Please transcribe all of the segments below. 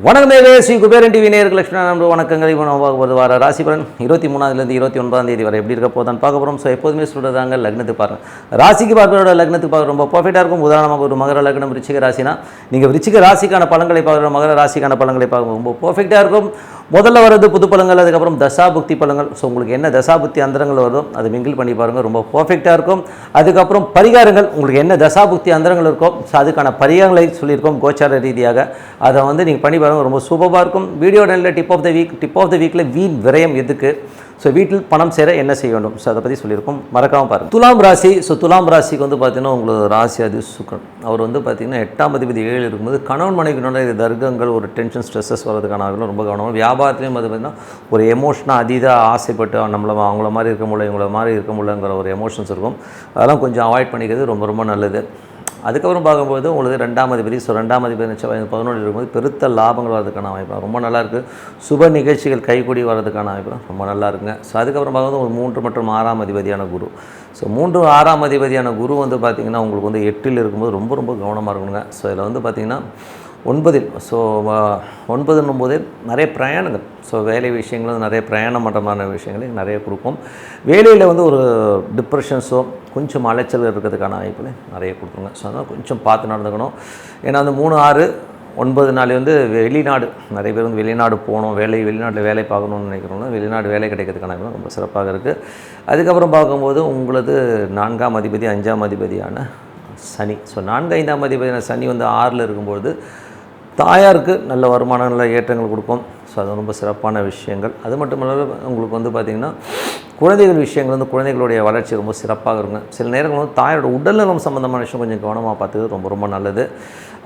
வணக்கம் ஸ்ரீ குபேரன் டிவி நேயர்கள் லட்சுமணன் வணக்கங்கள். இப்போ வர ராசி பலன் 23 29 வரை எப்படி இருக்க போதான் பார்க்க போகிறோம். ஸோ எப்போதுமே சொல்கிறதாங்க லக்னத்துக்கு பாருங்கள். ராசிக்கு பார்க்குறோட லக்னத்துக்கு பார்க்குற ரொம்ப பர்ஃபெக்டாக இருக்கும். உதாரணமாக ஒரு மகர லக்னம் விருச்சிக ராசினா நீங்கள் விருச்சிக ராசிக்கான பலன்களை பார்க்குற மகர ராசிக்கான பலன்களை பார்க்க ரொம்ப பர்ஃபெக்டாக இருக்கும். முதல்ல வரது புது பலங்கள், அதுக்கப்புறம் தசாபுக்தி பலங்கள். ஸோ உங்களுக்கு என்ன தசாபுக்தி அந்தரங்கள் வருதோ அதை மிங்கிள் பண்ணி பாருங்கள், ரொம்ப பர்ஃபெக்டாக இருக்கும். அதுக்கப்புறம் பரிகாரங்கள், உங்களுக்கு என்ன தசாபுக்தி அந்தரங்கள் இருக்கோ ஸோ அதுக்கான பரிகாரங்களை சொல்லியிருக்கோம் கோச்சார ரீதியாக. அதை வந்து நீங்கள் பண்ணி பாருங்கள், ரொம்ப சூப்பராக இருக்கும். வீடியோ நல்ல டிப் ஆஃப் த வீக்கில் வீண் விரயம் எதுக்கு, ஸோ வீட்டில் பணம் சேர என்ன செய்ய வேண்டும், ஸோ அதை பற்றி சொல்லியிருக்கோம், மறக்காமல் பாருங்கள். துலாம் ராசி. ஸோ துலாம் ராசிக்கு வந்து பார்த்திங்கன்னா உங்களுக்கு ராசி அது சுக்கிரன். அவர் வந்து பார்த்திங்கன்னா 8ஆம் அதிபதி 7 இருக்கும்போது கணவன் மனைவிக்கு தர்க்கங்கள், ஒரு டென்ஷன் ஸ்ட்ரெஸ்ஸஸ் வரதுக்கான ரொம்ப கவனமாக. வியாபாரத்துலேயும் அது பார்த்திங்கன்னா ஒரு எமோஷனாக அதீத ஆசைப்பட்டு அவங்கள மாதிரி இருக்க முடியல, இவங்கள மாதிரி இருக்க முடியலங்கிற ஒரு எமோஷன்ஸ் இருக்கும். அதெல்லாம் கொஞ்சம் அவாய்ட் பண்ணிக்கிறது ரொம்ப ரொம்ப நல்லது. அதுக்கப்புறம் பார்க்கும்போது உங்களுக்கு 2ஆம் அதிபதி. ஸோ 2ஆம் அதிபதி 11 இருக்கும்போது பெருத்த லாபங்கள் வரதுக்கான அமைப்பு ரொம்ப நல்லாயிருக்கு. சுப நிகழ்ச்சிகள் கைக்கூடி வரதுக்கான அமைப்பு ரொம்ப நல்லா இருக்குங்க. ஸோ அதுக்கப்புறம் பார்க்கும்போது ஒரு 3 மற்றும் 6ஆம் அதிபதியான குரு. ஸோ 3, 6ஆம் அதிபதியான குரு வந்து பார்த்திங்கன்னா உங்களுக்கு வந்து 8ல் இருக்கும்போது ரொம்ப ரொம்ப கவனமாக இருக்கணுங்க. ஸோ இதில் வந்து பார்த்திங்கன்னா 9ல். ஸோ 9 நிறைய பிரயாணங்கள், ஸோ வேலை விஷயங்களும் நிறைய பிரயாணம் பண்ணுறமான விஷயங்களை நிறைய கொடுக்கும். வேலையில் வந்து ஒரு டிப்ரெஷன்ஸோ கொஞ்சம் அலைச்சல் இருக்கிறதுக்கான வாய்ப்புகளை நிறைய கொடுத்துருங்க. ஸோ அதனால் கொஞ்சம் பார்த்து நடந்துக்கணும். ஏன்னா அந்த 3, 6, 9 நாள் வந்து வெளிநாடு, நிறைய பேர் வந்து வெளிநாடு போகணும், வெளிநாட்டில் வேலை பார்க்கணுன்னு நினைக்கிறோம்னா வெளிநாடு வேலை கிடைக்கிறதுக்கான ரொம்ப சிறப்பாக இருக்குது. அதுக்கப்புறம் பார்க்கும்போது உங்களது 4ஆம் அதிபதி 5ஆம் அதிபதியான சனி. ஸோ 4, 5ஆம் அதிபதியான சனி வந்து 6ல் இருக்கும்பொழுது தாயாருக்கு நல்ல வருமானம், நல்ல ஏற்றங்கள் கொடுக்கும். ஸோ அது ரொம்ப சிறப்பான விஷயங்கள். அது மட்டும் இல்லாமல் உங்களுக்கு வந்து பார்த்திங்கன்னா குழந்தைகள் விஷயங்கள் வந்து குழந்தைகளுடைய வளர்ச்சி ரொம்ப சிறப்பாக இருக்குங்க. சில நேரங்கள் வந்து தாயோட உடல்நலம் சம்மந்தமான விஷயம் கொஞ்சம் கவனமாக பார்த்துக்கிறது ரொம்ப ரொம்ப நல்லது.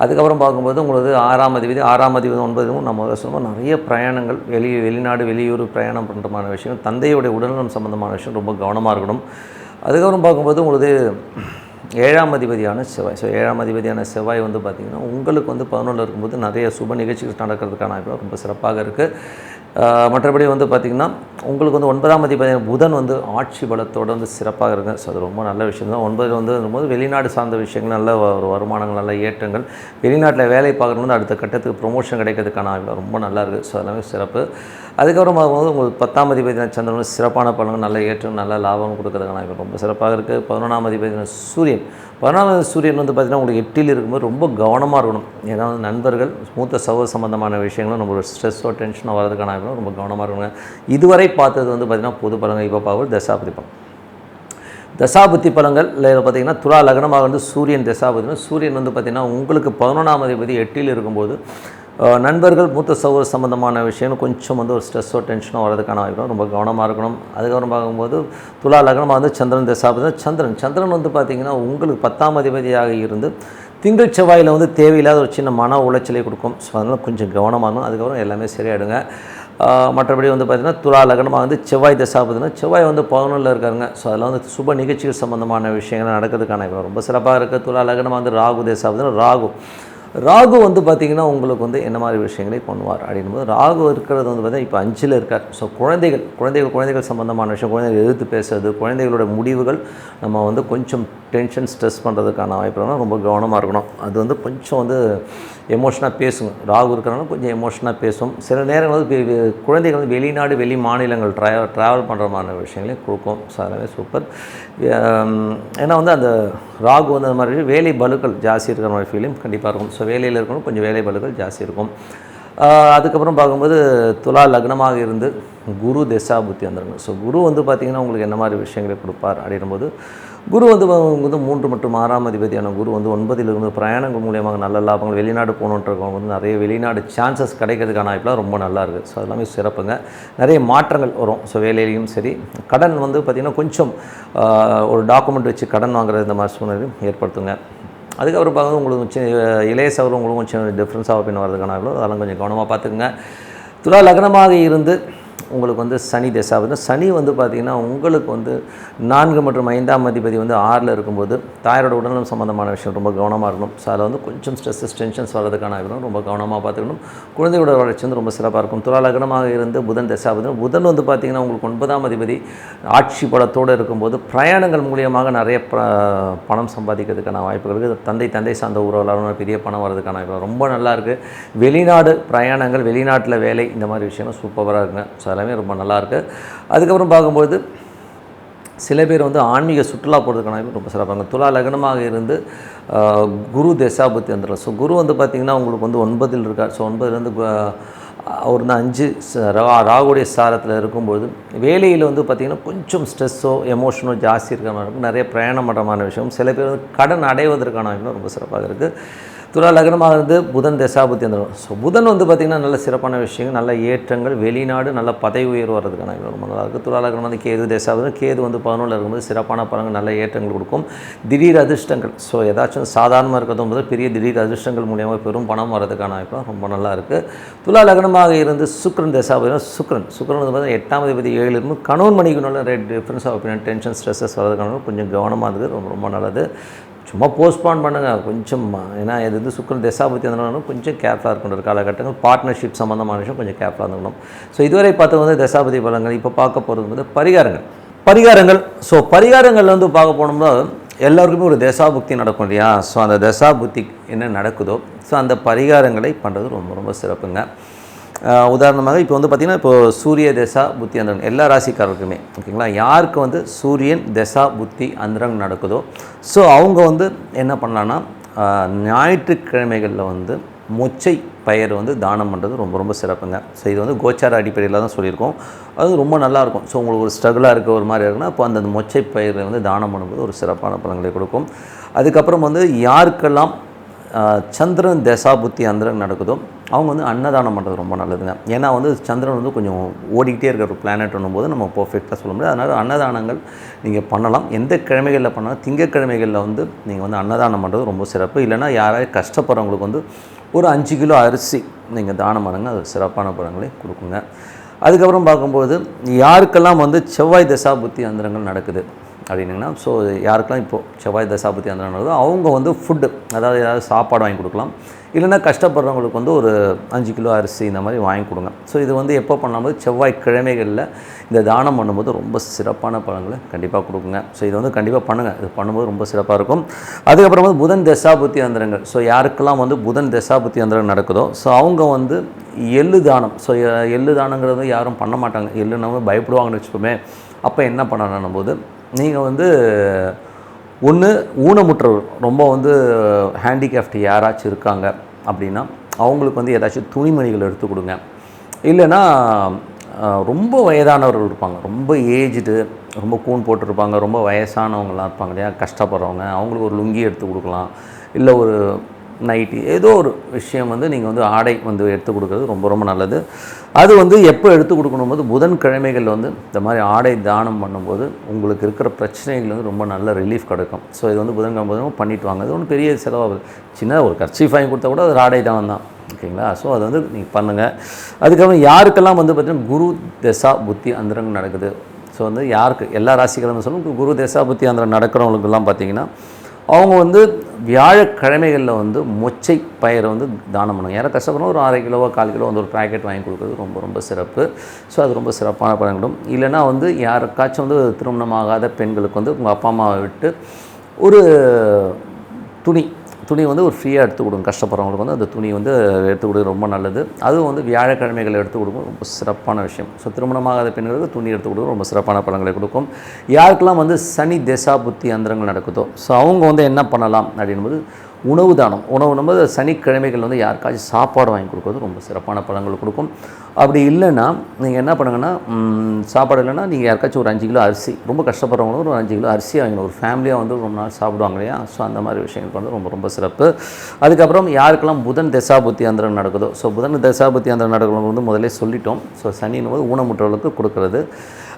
அதுக்கப்புறம் பார்க்கும்போது உங்களுக்கு 6ஆம் அதிபதி 9 நம்ம சொன்னோம் நிறைய பிரயாணங்கள், வெளிநாடு வெளியூர் பிரயாணம் பண்ணுறமான விஷயம், தந்தையுடைய உடல்நலம் சம்மந்தமான விஷயம் ரொம்ப கவனமாக இருக்கணும். அதுக்கப்புறம் பார்க்கும்போது உங்களுக்கு 7ஆம் அதிபதியான செவ்வாய். ஸோ 7ஆம் அதிபதியான செவ்வாய் வந்து பார்த்திங்கன்னா உங்களுக்கு வந்து 11ல் இருக்கும்போது நிறைய சுப நிகழ்ச்சிகள் நடக்கிறதுக்கான வாய்ப்பு ரொம்ப சிறப்பாக இருக்குது. மற்றபடி வந்து பார்த்திங்கன்னா உங்களுக்கு வந்து 9ஆம் அதிபதியான புதன் வந்து ஆட்சி பலத்தோடு வந்து சிறப்பாக இருக்குது. ஸோ அது ரொம்ப நல்ல விஷயம் தான். 9ல் வந்து இருக்கும்போது வெளிநாடு சார்ந்த விஷயங்கள், நல்ல ஒரு வருமானங்கள், நல்ல ஏற்றங்கள், வெளிநாட்டில் வேலை பார்க்குறது வந்து அடுத்த கட்டத்துக்கு ப்ரொமோஷன் கிடைக்கிறதுக்கான வாய்ப்பு ரொம்ப நல்லா இருக்குது. ஸோ எல்லாமே சிறப்பு. அதுக்கப்புறம் பார்க்கும்போது உங்களுக்கு 10ஆம் அதிபதியான சந்திரன் சிறப்பான பலன்கள், நல்ல ஏற்றம், நல்ல லாபம் கொடுக்கறதுக்கான வாய்ப்பு ரொம்ப சிறப்பாக இருக்குது. 11ஆம் அதிபதியான சூரியன். 11ஆம் சூரியன் வந்து பார்த்திங்கன்னா உங்களுக்கு 8ல் இருக்கும்போது ரொம்ப கவனமாக இருக்கணும். ஏன்னா நண்பர்கள், மூத்த சகோதர சம்பந்தமான விஷயங்களும் நம்மளோட ஸ்ட்ரெஸ்ஸோ டென்ஷனோ வரதுக்கான வாய்ப்பு ரொம்ப கவனமாக இருக்கணும். இதுவரை பார்த்தது வந்து பார்த்திங்கன்னா பொது பலங்கள். இப்போ பார்க்கும்போது தசாபதி பலன். தசாபுத்தி பலங்கள் இல்லை பார்த்திங்கன்னா துலா லக்னமாக வந்து சூரியன் தசாபதினா, சூரியன் வந்து பார்த்திங்கன்னா உங்களுக்கு 11ஆம் அதிபதி 8ல் இருக்கும்போது நண்பர்கள், மூத்த சகோதர சம்பந்தமான விஷயங்கள் கொஞ்சம் வந்து ஒரு ஸ்ட்ரெஸ்ஸோ டென்ஷனோ வரதுக்கான வாய்ப்பு ரொம்ப கவனமாக இருக்கணும். அதுக்கப்புறம் பார்க்கும்போது துலா லக்னமாக வந்து சந்திரன் தசாபதி. சந்திரன் வந்து பார்த்திங்கன்னா உங்களுக்கு 10ஆம் அதிபதியாக இருந்து திங்கள் செவ்வாயில் வந்து தேவையில்லாத ஒரு சின்ன மன உளைச்சலை கொடுக்கும். ஸோ அதனால் கொஞ்சம் கவனமாக இருக்கும். அதுக்கப்புறம் எல்லாமே சரியாயிடுங்க. மற்றபடி வந்து பார்த்திங்கன்னா துலா லக்னமாக வந்து செவ்வாய் தசாபதினா, செவ்வாய் வந்து 11ல் இருக்காருங்க. ஸோ அதில் வந்து சுப நிகழ்ச்சிகள் சம்பந்தமான விஷயங்கள் நடக்கிறதுக்கான ரொம்ப சிறப்பாக இருக்குது. துலா லக்னமாக வந்து ராகு தசாபதினா, ராகு வந்து பார்த்திங்கன்னா உங்களுக்கு வந்து என்ன மாதிரி விஷயங்களை பண்ணுவார் அப்படின்போது, ராகு இருக்கிறது வந்து பார்த்திங்கன்னா இப்போ 5ல் இருக்கார். ஸோ குழந்தைகள் சம்பந்தமான விஷயம், குழந்தைகள் எதிர்த்து பேசுறது, குழந்தைகளோட முடிவுகள் நம்ம வந்து கொஞ்சம் டென்ஷன் ஸ்ட்ரெஸ் பண்ணுறதுக்கான வாய்ப்புலாம் ரொம்ப கவனமாக இருக்கணும். அது வந்து கொஞ்சம் வந்து எமோஷனாக பேசுங்க. ராகு இருக்கிறனால கொஞ்சம் எமோஷனாக பேசும். சில நேரங்கள் வந்து குழந்தைகள் வந்து வெளிநாடு வெளி மாநிலங்கள் ட்ராவல் பண்ணுறமான விஷயங்களையும் கொடுக்கும். ஸோ அதெல்லாமே சூப்பர். ஏன்னா வந்து அந்த ராகு வந்து அந்த மாதிரி வேலை பலுக்கள் ஜாஸ்தி இருக்கிற மாதிரி ஃபீலிங் கண்டிப்பாக இருக்கும். ஸோ வேலையில் இருக்கணும், கொஞ்சம் வேலை பலுக்கள் ஜாஸ்தி இருக்கும். அதுக்கப்புறம் பார்க்கும்போது துலா லக்னமாக இருந்து குரு தசாபுத்தி வந்துடுங்க. ஸோ குரு வந்து பார்த்திங்கன்னா உங்களுக்கு என்ன மாதிரி விஷயங்களை கொடுப்பார் அப்படின்னும்போது, குரு வந்து 3 மற்றும் 6ஆம் அதிபதியான குரு வந்து 9ல் இருந்து பிரயாணங்கள் மூலியமாக நல்ல லாபங்கள், வெளிநாடு போகணுன்றவங்க வந்து நிறைய வெளிநாடு சான்சஸ் கிடைக்கிறதுக்கான வாய்ப்புலாம் ரொம்ப நல்லா இருக்குது. ஸோ அதெல்லாமே சிறப்புங்க. நிறைய மாற்றங்கள் வரும். ஸோ வேலையிலையும் சரி, கடன் வந்து பார்த்திங்கன்னா கொஞ்சம் ஒரு டாக்குமெண்ட் வச்சு கடன் வாங்குறது இந்த மாதிரி சூழ்நிலையும் ஏற்படுத்துங்க. அதுக்கப்புறம் பார்க்கும்போது உங்களுக்கு இளைய சகோதரர் உங்களுக்கு கொஞ்சம் டிஃப்ரென்ஸாக பின் வரதுக்கான அதெல்லாம் கொஞ்சம் கவனமாக பார்த்துக்குங்க. துலா லக்னமாக இருந்து உங்களுக்கு வந்து சனி தசாபுத்தி. சனி வந்து பார்த்திங்கன்னா உங்களுக்கு வந்து 4 மற்றும் 5ஆம் அதிபதி வந்து 6ல் இருக்கும்போது தாயாரோட உடல்நலம் சம்மந்தமான விஷயம் ரொம்ப கவனமாக இருக்கணும். ஸோ அதில் வந்து கொஞ்சம் ஸ்ட்ரெஸ்ஸஸ் டென்ஷன்ஸ் வர்றதுக்கான இருக்கணும், ரொம்ப கவனமாக பார்த்துக்கணும். குழந்தையோட வளர்ச்சி வந்து ரொம்ப சிறப்பாக இருக்கும். துலா லக்னமாக இருந்து புதன் தசாபுத்தி. புதன் வந்து பார்த்திங்கன்னா உங்களுக்கு 9ஆம் அதிபதி ஆட்சி பலத்தோடு இருக்கும்போது பிரயாணங்கள் மூலியமாக நிறைய பணம் சம்பாதிக்கிறதுக்கான வாய்ப்புகள் இருக்குது. தந்தை சார்ந்த உறவுகளான பெரிய பணம் வர்றதுக்கான வாய்ப்பு ரொம்ப நல்லாயிருக்கு. வெளிநாடு பிரயாணங்கள், வெளிநாட்டில் வேலை, இந்த மாதிரி விஷயங்கள் சூப்பராக இருக்குங்க. ஸோ எல்லாமே ரொம்ப நல்லாயிருக்கு. அதுக்கப்புறம் பார்க்கும்போது சில பேர் வந்து ஆன்மீக சுற்றுலா போகிறதுக்கான வாய்ப்பு ரொம்ப சிறப்பாங்க. துலா லக்னமாக இருந்து குரு தசாபுத்தி வந்துடும். ஸோ குரு வந்து பார்த்திங்கன்னா உங்களுக்கு வந்து 9ல் இருக்கார். ஸோ 9லேருந்து அவர் வந்து 5 ராகுடைய சாரத்தில் இருக்கும்போது வேலையில் வந்து பார்த்திங்கன்னா கொஞ்சம் ஸ்ட்ரெஸ்ஸோ எமோஷனோ ஜாஸ்தி இருக்கிற மாதிரி இருக்கும். நிறைய பிரயாணம் பண்ணுறமான விஷயம். சில பேர் வந்து கடன் அடைவதற்கான வாய்ப்பு ரொம்ப சிறப்பாக இருக்குது. துலா லக்னமாக இருந்து புதன் தசாபுத்தி வந்துடும். ஸோ புதன் வந்து பார்த்திங்கன்னா நல்ல சிறப்பான விஷயங்கள், நல்ல ஏற்றங்கள், வெளிநாடு, நல்ல பதவி உயர்வு வர்றதுக்கான ரொம்ப நல்லா இருக்குது. துலா லக்னம் வந்து கேது தசாபுத்தி. கேது வந்து 11ல் இருக்கும்போது சிறப்பான பலன்கள், நல்ல ஏற்றங்கள் கொடுக்கும். திடீர் அதிர்ஷ்டங்கள், ஸோ ஏதாச்சும் சாதாரணமாக இருக்கிறதும் போது பெரிய திடீர் அதிர்ஷ்டங்கள் மூலியமாக பெரும் பணம் வர்றதுக்கான வாய்ப்பு ரொம்ப நல்லா இருக்குது. துலா லக்னமாக இருந்து சுக்ரன் தசாபுத்தி. சுக்ரன் வந்து பார்த்தீங்கன்னா 8ஆம் அதிபதி 7ல் இருக்கும். கணவன் மனைவிக்கு நல்ல difference of opinion, tension, stresses வர்றதுக்கான கொஞ்சம் கவனமாக இருக்குது. ரொம்ப நல்லது. சும்மா போஸ்ட்பான் பண்ணுங்கள் கொஞ்சம். ஏன்னா இது வந்து சுக்ரன் தசாபுத்தி இருந்தாலும் கொஞ்சம் கேர்ஃபுல்லாக இருக்கணும். காலகட்டங்கள் பார்ட்னர்ஷிப் சம்மந்தமான விஷயம் கொஞ்சம் கேர்ஃபுல்லாக இருந்துக்கணும். ஸோ இதுவரை பார்த்தது வந்து தசாபுத்தி பலன்கள். இப்போ பார்க்க போகிறது வந்து பரிகாரங்கள். ஸோ பரிகாரங்கள் வந்து பார்க்க போனோம்னா எல்லாருக்குமே ஒரு தசாபுக்தி நடக்கும் இல்லையா? ஸோ அந்த தசாபுத்தி என்ன நடக்குதோ ஸோ அந்த பரிகாரங்களை பண்ணுறது ரொம்ப சிறப்புங்க. உதாரணமாக இப்போ வந்து பார்த்திங்கன்னா இப்போது சூரிய தசா புத்தி அந்தரன் எல்லா ராசிக்காரருக்குமே ஓகேங்களா, யாருக்கு வந்து சூரியன் தசா புத்தி அந்தரன் நடக்குதோ ஸோ அவங்க வந்து என்ன பண்ணலான்னா ஞாயிற்றுக்கிழமைகளில் வந்து மொச்சை பயிர் வந்து தானம் பண்ணுறது ரொம்ப சிறப்புங்க. ஸோ இது வந்து கோச்சார அடிப்படையில் தான் சொல்லியிருக்கோம். அது ரொம்ப நல்லாயிருக்கும். ஸோ உங்களுக்கு ஒரு ஸ்ட்ரகிளாக இருக்க ஒரு மாதிரி இருக்குன்னா அப்போ அந்த மொச்சை பயிரை வந்து தானம் பண்ணும்போது ஒரு சிறப்பான பலன்களை கொடுக்கும். அதுக்கப்புறம் வந்து யாருக்கெல்லாம் சந்திரன் தசாபுத்தி அந்தரன் நடக்குதோ அவங்க வந்து அன்னதானம் பண்ணுறது ரொம்ப நல்லதுங்க. ஏன்னா வந்து சந்திரன் வந்து கொஞ்சம் ஓடிக்கிட்டே இருக்கிற ஒரு பிளானட் போது நம்ம பர்ஃபெக்டாக சொல்ல முடியாது. அதனால் அன்னதானங்கள் நீங்கள் பண்ணலாம். எந்த கிழமைகளில் பண்ணாலும் திங்கக்கிழமைகளில் வந்து நீங்கள் வந்து அன்னதானம் பண்ணுறது ரொம்ப சிறப்பு. இல்லைனா யாராவது கஷ்டப்படுறவங்களுக்கு வந்து ஒரு 5 கிலோ அரிசி நீங்கள் தானம் பண்ணுங்க, அது சிறப்பான பலன்களை கொடுக்குங்க. அதுக்கப்புறம் பார்க்கும்போது யாருக்கெல்லாம் வந்து செவ்வாய் தசாபுத்தி அந்தரங்கள் நடக்குது அப்படின்னிங்கன்னா ஸோ யாருக்கெல்லாம் இப்போது செவ்வாய் தசாபுத்தி அந்தரங்கள் நடக்குதோ அவங்க வந்து ஃபுட்டு, அதாவது ஏதாவது சாப்பாடு வாங்கி கொடுக்கலாம். இல்லைனா கஷ்டப்படுறவங்களுக்கு வந்து ஒரு 5 கிலோ அரிசி இந்த மாதிரி வாங்கி கொடுங்க. ஸோ இது வந்து எப்போ பண்ணும்போது செவ்வாய்க்கிழமைகளில் இந்த தானம் பண்ணும்போது ரொம்ப சிறப்பான பலன்களை கண்டிப்பாக கொடுக்குங்க. ஸோ இது வந்து கண்டிப்பாக பண்ணுங்கள். இது பண்ணும்போது ரொம்ப சிறப்பாக இருக்கும். அதுக்கப்புறம் வந்து புதன் தசாபுத்தி அந்தரங்கள். ஸோ யாருக்கெல்லாம் வந்து புதன் தசாபுத்தி அந்தரங்கள் நடக்குதோ ஸோ அவங்க வந்து எள்ளு தானம். ஸோ எள்ளு தானங்கிறது யாரும் பண்ண மாட்டாங்க. எள்ளுனாவே பயப்படுவாங்கன்னு வச்சுக்கோமே. அப்போ என்ன பண்ணணும் போது நீங்கள் வந்து ஒன்று ஊனமுற்றவர், ரொம்ப வந்து ஹேண்டிகேப்ட் யாராச்சும் இருக்காங்க அப்படின்னா அவங்களுக்கு வந்து ஏதாச்சும் துணிமணிகள் எடுத்து கொடுங்க. இல்லைன்னா ரொம்ப வயதானவர்கள் இருப்பாங்க, ரொம்ப ஏஜ்டு, ரொம்ப கூன் போட்டிருப்பாங்க, ரொம்ப வயசானவங்களாம் இருப்பாங்க இல்லையா, கஷ்டப்படுறவங்க, அவங்களுக்கு ஒரு லுங்கி எடுத்து கொடுக்கலாம். இல்லை ஒரு நைட்டி, ஏதோ ஒரு விஷயம் வந்து நீங்கள் வந்து ஆடை வந்து எடுத்து கொடுக்குறது ரொம்ப நல்லது. அது வந்து எப்போ எடுத்து கொடுக்கணும் போது புதன்கிழமைகளில் வந்து இந்த மாதிரி ஆடை தானம் பண்ணும்போது உங்களுக்கு இருக்கிற பிரச்சனைகள் வந்து ரொம்ப நல்ல ரிலீஃப் கிடைக்கும். ஸோ இது வந்து புதன்கிழமை பண்ணிட்டு வாங்க. அது ஒன்றும் பெரிய செலவாகுது. சின்ன ஒரு கர்ச்சீஃப் வாங்கி கொடுத்தா கூட அது ஆடை தானம் தான் ஓகேங்களா. ஸோ அது வந்து நீங்கள் பண்ணுங்கள். அதுக்கப்புறம் யாருக்கெல்லாம் வந்து பார்த்திங்கன்னா குரு தசா புத்தி அந்தரங்கள் நடக்குது ஸோ வந்து யாருக்கு எல்லா ராசிகளும் சொல்லும் குரு தசா புத்தி அந்தரம் நடக்கிறவங்களுக்கெல்லாம் பார்த்திங்கன்னா அவங்க வந்து வியாழக்கிழமைகளில் வந்து மொச்சை பயிரை வந்து தானம் பண்ணுவாங்க. யாரும் கஷ்டப்படணும் ஒரு 1/2 கிலோவோ 1/4 கிலோ வந்து ஒரு பேக்கெட் வாங்கி கொடுக்குறது ரொம்ப சிறப்பு. ஸோ அது ரொம்ப சிறப்பான பலன்களும். இல்லைனா வந்து யாருக்காச்சும் வந்து திருமணமாகாத பெண்களுக்கு வந்து உங்கள் அப்பா அம்மாவை விட்டு ஒரு துணி வந்து ஒரு ஃப்ரீயாக எடுத்து கொடுங்க. கஷ்டப்படுறவங்களுக்கு வந்து அந்த துணி வந்து எடுத்து கொடுக்க ரொம்ப நல்லது. அதுவும் வந்து வியாழக்கிழமைகளை எடுத்து கொடுக்கும் ரொம்ப சிறப்பான விஷயம். ஸோ திருமணமாகாத பெண்களுக்கு துணி எடுத்து கொடுக்கும் ரொம்ப சிறப்பான பலன்களை கொடுக்கும். யாருக்கெல்லாம் வந்து சனி தசா புத்தி அந்தரங்கள் நடக்குதோ ஸோ அவங்க வந்து என்ன பண்ணலாம் அப்படின்போது உணவு தானம். உணவு சனிக்கிழமைகள் வந்து யாருக்காச்சும் சாப்பாடு வாங்கி கொடுக்குறது ரொம்ப சிறப்பான பலன்கள் கொடுக்கும். அப்படி இல்லைன்னா நீங்கள் என்ன பண்ணுங்கன்னா சாப்பாடு இல்லைன்னா நீங்கள் யாருக்காச்சும் ஒரு 5 கிலோ அரிசி, ரொம்ப கஷ்டப்படுறவங்களும் ஒரு 5 கிலோ அரிசி வாங்கணும். ஒரு ஃபேமிலியாக வந்து ரொம்ப நாள் சாப்பிடுவாங்க இல்லையா. ஸோ அந்த மாதிரி விஷயங்கள் வந்து ரொம்ப சிறப்பு. அதுக்கப்புறம் யாருக்கெல்லாம் புதன் தசாபுத்தி அந்தரம் நடக்குதோ ஸோ புதன் தசாபுத்தி அந்தரம் நடக்கிறவங்க வந்து முதலே சொல்லிட்டோம். ஸோ சனின்னு போது ஊனமுற்றவர்களுக்கு கொடுக்குறது.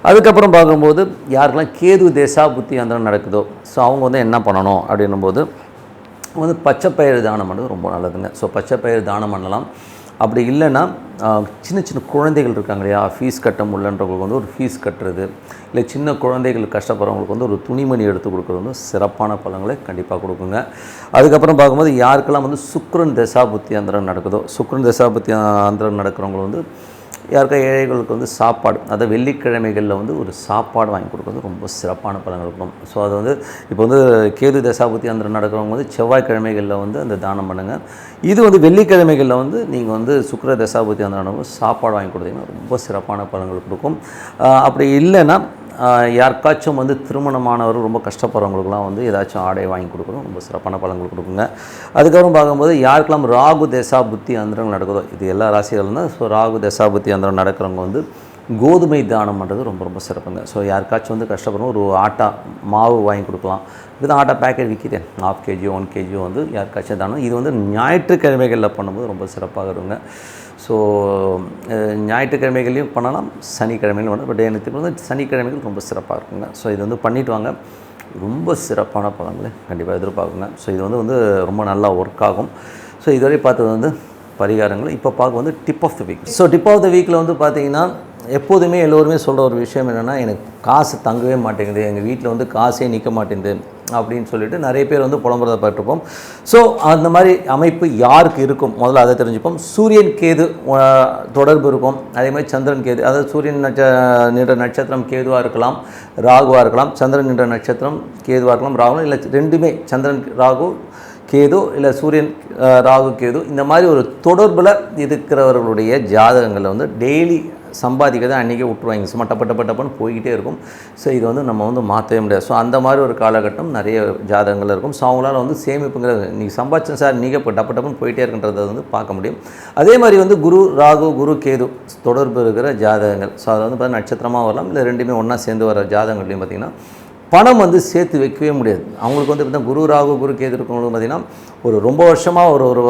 அதுக்கப்புறம் பார்க்கும்போது யாருக்கெல்லாம் கேது தசாபுத்தி அந்தரம் நடக்குதோ ஸோ அவங்க வந்து என்ன பண்ணணும் அப்படின்னும் போது வந்து பச்சைப்பயிறு தானம் பண்ணுறது ரொம்ப நல்லதுங்க. ஸோ பச்சைப்பயிறு தானம் பண்ணலாம். அப்படி இல்லைன்னா சின்ன சின்ன குழந்தைகள் இருக்காங்க இல்லையா, ஃபீஸ் கட்ட முடியலன்றவங்களுக்கு வந்து ஒரு ஃபீஸ் கட்டுறது, இல்லை சின்ன குழந்தைகள் கஷ்டப்படுறவங்களுக்கு வந்து ஒரு துணிமணி எடுத்து கொடுக்குறது வந்து சிறப்பான பலன்களை கண்டிப்பாக கொடுக்குங்க. அதுக்கப்புறம் பார்க்கும்போது யாருக்கெல்லாம் வந்து சுக்கிரன் தசாபுத்தி அந்தரம் நடக்குதோ, சுக்கிரன் தசாபுத்தி அந்தரம் நடக்கிறவங்க வந்து யாருக்கா ஏழைகளுக்கு வந்து சாப்பாடு, அதை வெள்ளிக்கிழமைகளில் வந்து ஒரு சாப்பாடு வாங்கி கொடுக்குறது ரொம்ப சிறப்பான பலன்கள் இருக்கும். ஸோ அது வந்து இப்போ வந்து கேது தசாபுத்தி அந்தரம் நடக்கிறவங்க வந்து செவ்வாய்க்கிழமைகளில் வந்து அந்த தானம் பண்ணுங்கள். இது வந்து வெள்ளிக்கிழமைகளில் வந்து நீங்கள் வந்து சுக்கிர தசாபுத்தி அந்தரம் சாப்பாடு வாங்கி கொடுத்தீங்கன்னா ரொம்ப சிறப்பான பலன்கள் கொடுக்கும். அப்படி இல்லைன்னா யாருக்காச்சும் வந்து திருமணமானவர் ரொம்ப கஷ்டப்படுறவங்களுக்குலாம் வந்து ஏதாச்சும் ஆடை வாங்கி கொடுக்கணும், ரொம்ப சிறப்பான பலன்கள் கொடுக்குங்க. அதுக்கப்புறம் பார்க்கும்போது யாருக்கெல்லாம் ராகு தசாபுத்தி அந்தரம் நடக்குதோ, இது எல்லா ராசிகளும் தான். ஸோ ராகு தசாபுத்தி அந்தரம் நடக்கிறவங்க வந்து கோதுமை தானம் பண்ணுறது ரொம்ப ரொம்ப சிறப்புங்க. ஸோ யாருக்காச்சும் வந்து கஷ்டப்படணும், ஒரு ஆட்டா மாவு வாங்கி கொடுக்கலாம். இதுதான் ஆட்டா பேக்கெட் விற்கிதேன், 1/2 kg 1 kg வந்து யாருக்காச்சும் தானம். இது வந்து ஞாயிற்றுக்கிழமைகளில் பண்ணும்போது ரொம்ப சிறப்பாக இருக்குங்க. ஸோ ஞாயிற்றுக்கிழமைகளையும் பண்ணலாம், சனிக்கிழமையிலும் பண்ணலாம். பட் எனக்கு வந்து சனிக்கிழமைகள் ரொம்ப சிறப்பாக இருக்குங்க. ஸோ இது வந்து பண்ணிவிட்டு வாங்க, ரொம்ப சிறப்பான பலன்களை கண்டிப்பாக எதிர்பார்க்குங்க. ஸோ இது வந்து ரொம்ப நல்லா ஒர்க் ஆகும். ஸோ இதுவரை பார்த்தது வந்து பரிகாரங்கள். இப்போ பார்க்க வந்து tip of the week. So tip of the வீக்கில் வந்து பார்த்திங்கன்னா எப்போதுமே எல்லோருமே சொல்கிற ஒரு விஷயம் என்னென்னா, எனக்கு காசு தங்கவே மாட்டேங்குது, எங்கள் வீட்டில் வந்து காசே நிற்க மாட்டேங்குது அப்படின்னு சொல்லிட்டு நிறைய பேர் வந்து புலம்புறதை பார்த்துருப்போம். ஸோ அந்த மாதிரி அமைப்பு யாருக்கு இருக்கும் முதல்ல அதை தெரிஞ்சுப்போம். சூரியன் கேது தொடர்பு இருக்கும், அதே மாதிரி சந்திரன் கேது, அதாவது சூரியன் நின்ற நட்சத்திரம் கேதுவாக இருக்கலாம், ராகுவாக இருக்கலாம். சந்திரன் நின்ற நட்சத்திரம் கேதுவாக இருக்கலாம், ராகு, இல்லை ரெண்டுமே சந்திரன் ராகு கேது, இல்லை சூரியன் ராகு கேது, இந்த மாதிரி ஒரு தொடர்பில் இருக்கிறவர்களுடைய ஜாதகங்களில் வந்து டெய்லி சம்பாதிக்கிறத அன்றைக்கே விட்டுருவாங்க, சும்மா டப்பன்னு போய்கிட்டே இருக்கும். ஸோ இது வந்து நம்ம வந்து மாற்றவே முடியாது. ஸோ அந்த மாதிரி ஒரு காலகட்டம் நிறைய ஜாதகங்கள் இருக்கும். ஸோ அவங்களால வந்து சேமிப்புங்கிறது நீங்கள் சம்பாதிச்சேன் சார் நீங்கள் இப்போ டப்பன்னு போயிட்டே இருக்குன்றதை வந்து பார்க்க முடியும். அதே மாதிரி வந்து குரு ராகு குரு கேது தொடர்பு இருக்கிற ஜாதகங்கள், ஸோ அதை வந்து பார்த்தீங்கன்னா நட்சத்திரமாக வரலாம், இல்லை ரெண்டுமே ஒன்றா சேர்ந்து வர ஜாதகங்கள்லையும் பார்த்திங்கன்னா பணம் வந்து சேர்த்து வைக்கவே முடியாது. அவங்களுக்கு வந்து பார்த்தீங்கன்னா குரு ராகு குரு கேது இருக்கவங்களுக்கு பார்த்திங்கன்னா ஒரு ரொம்ப வருஷமாக ஒரு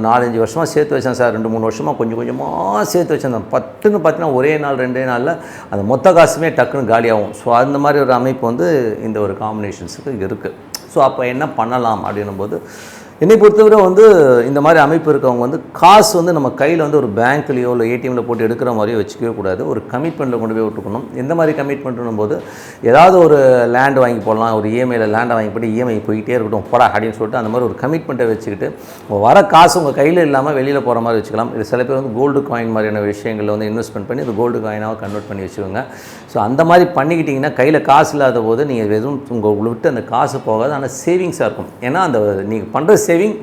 4-5 வருஷமாக சேர்த்து வச்சேன் சார், 2-3 வருஷமாக கொஞ்சம் கொஞ்சமாக சேர்த்து வச்சேன், பட்டுன்னு பார்த்தீங்கன்னா ஒரே நாள் 2 நாளில் அந்த மொத்த காசுமே டக்குன்னு காலியாகும். ஸோ அந்த மாதிரி ஒரு அமைப்பு வந்து இந்த ஒரு காம்பினேஷன்ஸுக்கு இருக்குது. ஸோ அப்போ என்ன பண்ணலாம் அப்படின்னும் போது என்னை பொறுத்தவரை வந்து இந்த மாதிரி அமைப்பு இருக்கவங்க வந்து காசு வந்து நம்ம கையில் வந்து ஒரு பேங்க்லேயோ இல்லை ஏடிஎம்மில் போட்டு எடுக்கிற மாதிரியோ வச்சுக்கவே கூடாது. ஒரு கமிட்மெண்ட்டில் கொண்டு போய் விட்டுக்கணும். எந்த மாதிரி கமிட்மெண்ட்னும் போது ஏதாவது ஒரு லேண்டு வாங்கி போடலாம், ஒரு இஎம்ஐயில் லேண்டை வாங்கி போட்டு இஎம்ஐ போயிட்டே இருக்கட்டும் போடா அப்படின்னு சொல்லிட்டு அந்த மாதிரி ஒரு கமிட்மெண்ட்டை வச்சுக்கிட்டு வர காசு உங்கள் கையில் இல்லாமல் வெளியில் போகிற மாதிரி வச்சுக்கலாம். இது சில பேர் வந்து கோல்டு காயின் மாதிரியான விஷயங்களில் வந்து இன்வெஸ்ட்மெண்ட் பண்ணி அது கோல்டு காயினாக கன்வெர்ட் பண்ணி வச்சுக்கோங்க. ஸோ அந்த மாதிரி பண்ணிக்கிட்டிங்கன்னா கையில் காசு இல்லாத போது நீங்கள் எதுவும் உங்களை விட்டு அந்த காசு போகாது, ஆனால் சேவிங்ஸாக இருக்கும். ஏன்னா அந்த நீங்கள் பண்ணுற சேவிங்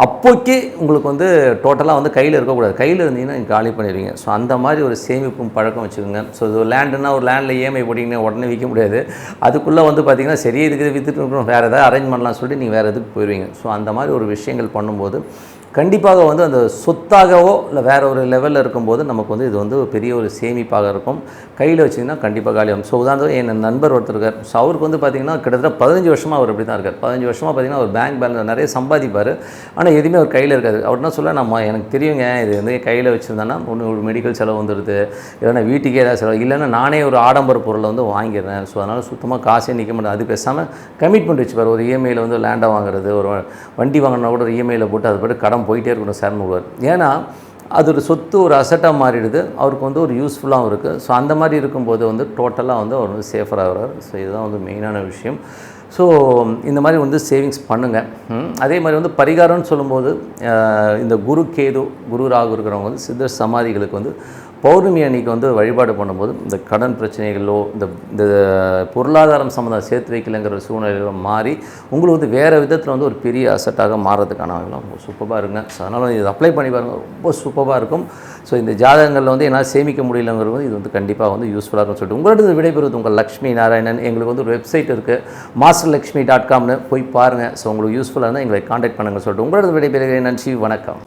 அப்போக்கே உங்களுக்கு வந்து டோட்டலாக வந்து கையில் இருக்கக்கூடாது, கையில் இருந்தீங்கன்னா நீங்கள் காலி பண்ணிடுவீங்க. ஸோ அந்த மாதிரி ஒரு சேமிப்பும் பழக்கம் வச்சுக்கோங்க. ஸோ இது லேண்டுன்னா ஒரு லேண்டில் இஎம்ஐ போட்டிங்கன்னா உடனே விற்க முடியாது, அதுக்குள்ளே வந்து பார்த்திங்கன்னா சரி இதுக்கு விற்றுட்டு இருக்கணும், வேறு எதாவது அரேஞ்ச் பண்ணலாம்னு சொல்லிட்டு நீங்கள் வேறு எதுக்கு போயிடுவீங்க. ஸோ அந்த மாதிரி ஒரு விஷயங்கள் பண்ணும்போது கண்டிப்பாக வந்து அந்த சொத்தாகவோ இல்லை வேறு ஒரு லெவலில் இருக்கும்போது நமக்கு வந்து இது வந்து பெரிய ஒரு சேமிப்பாக இருக்கும். கையில் வச்சிங்கன்னா கண்டிப்பாக காலியாகும். ஸோ உதாரணம் என் நண்பர் ஒருத்தர் இருக்கார். ஸோ அவருக்கு வந்து பார்த்திங்கன்னா கிட்டத்தட்ட 15 வருஷமாக அவர் அப்படி தான் இருக்கார். 15 வருஷமாக பார்த்திங்கன்னா ஒரு பேங்க் பேலன்ஸ் நிறைய சம்பாதிப்பார், ஆனால் எதுவுமே அவர் கையில் இருக்காது. அவர்னா சொல்ல நம்ம எனக்கு தெரியுங்க இது வந்து கையில் வச்சுருந்தேன்னா ஒன்று ஒரு மெடிக்கல் செலவு வந்துடுது, இல்லைன்னா வீட்டுக்கே ஏதாவது செலவு, இல்லைன்னா நானே ஒரு ஆடம்பர பொருளை வந்து வாங்கிடுறேன். ஸோ அதனால் சுத்தமாக காசே நிற்க மாட்டேன். அது பேசாமல் கமிட்மெண்ட் வச்சுப்பார். ஒரு இஎம்ஐயில் வந்து லேண்டை வாங்குறது, ஒரு வண்டி வாங்கினா கூட ஒரு இஎம்ஐயில் போட்டு அதை போட்டு கடன் போயிட்டே இருக்கணும் சார்னு விடுவார். ஏன்னா அது ஒரு சொத்து ஒரு அசட்டாக மாறிடுது, அவருக்கு வந்து ஒரு யூஸ்ஃபுல்லாகவும் இருக்குது. ஸோ அந்த மாதிரி இருக்கும்போது வந்து டோட்டலாக வந்து அவர் வந்து சேஃபராக ஆகிறார். ஸோ இதுதான் வந்து மெயினான விஷயம். ஸோ இந்த மாதிரி வந்து சேவிங்ஸ் பண்ணுங்கள். அதே மாதிரி வந்து பரிகாரம்னு சொல்லும்போது இந்த குரு கேது குரு ராகு இருக்கிறவங்க வந்து சித்தர் சமாதிகளுக்கு வந்து பௌர்ணமி அன்னைக்கு வந்து வழிபாடு பண்ணும்போது இந்த கடன் பிரச்சனைகளோ இந்த பொருளாதாரம் சம்மந்தம் சேர்த்து வைக்கலைங்கிற சூழ்நிலையில மாறி உங்களுக்கு வந்து வேறு விதத்தில் வந்து ஒரு பெரிய அசட்டாக மாறுறதுக்கான ரொம்ப சூப்பராக இருங்க. ஸோ அதனால் இது அப்ளை பண்ணி பாருங்கள், ரொம்ப சூப்பராக இருக்கும். ஸோ இந்த ஜாதகங்களில் வந்து என்னால் சேமிக்க முடியலங்கிறது இது வந்து கண்டிப்பாக வந்து யூஸ்ஃபுல்லாக இருக்கும்னு சொல்லிட்டு உங்களோட விடைபெறுவது உங்கள் லக்ஷ்மி நாராயணன். எங்களுக்கு வந்து ஒரு வெப்சைட் இருக்குது, masterlakshmi.comனு போய் பாருங்கள். ஸோ உங்களுக்கு யூஸ்ஃபுல்லாக இருந்தால் எங்களை காண்டாக்ட் பண்ணுங்கள் சொல்லிட்டு உங்களோட விடைபெறுகிறேன். நன்றி, வணக்கம்.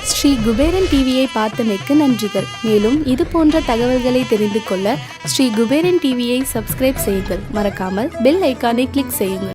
ஸ்ரீ குபேரன் டிவியை பார்த்தமைக்கு நன்றிகள். மேலும் இது போன்ற தகவல்களை தெரிந்து கொள்ள ஸ்ரீ குபேரன் டிவியை சப்ஸ்கிரைப் செய்யுங்கள். மறக்காமல் பெல் ஐக்கானை கிளிக் செய்யுங்கள்.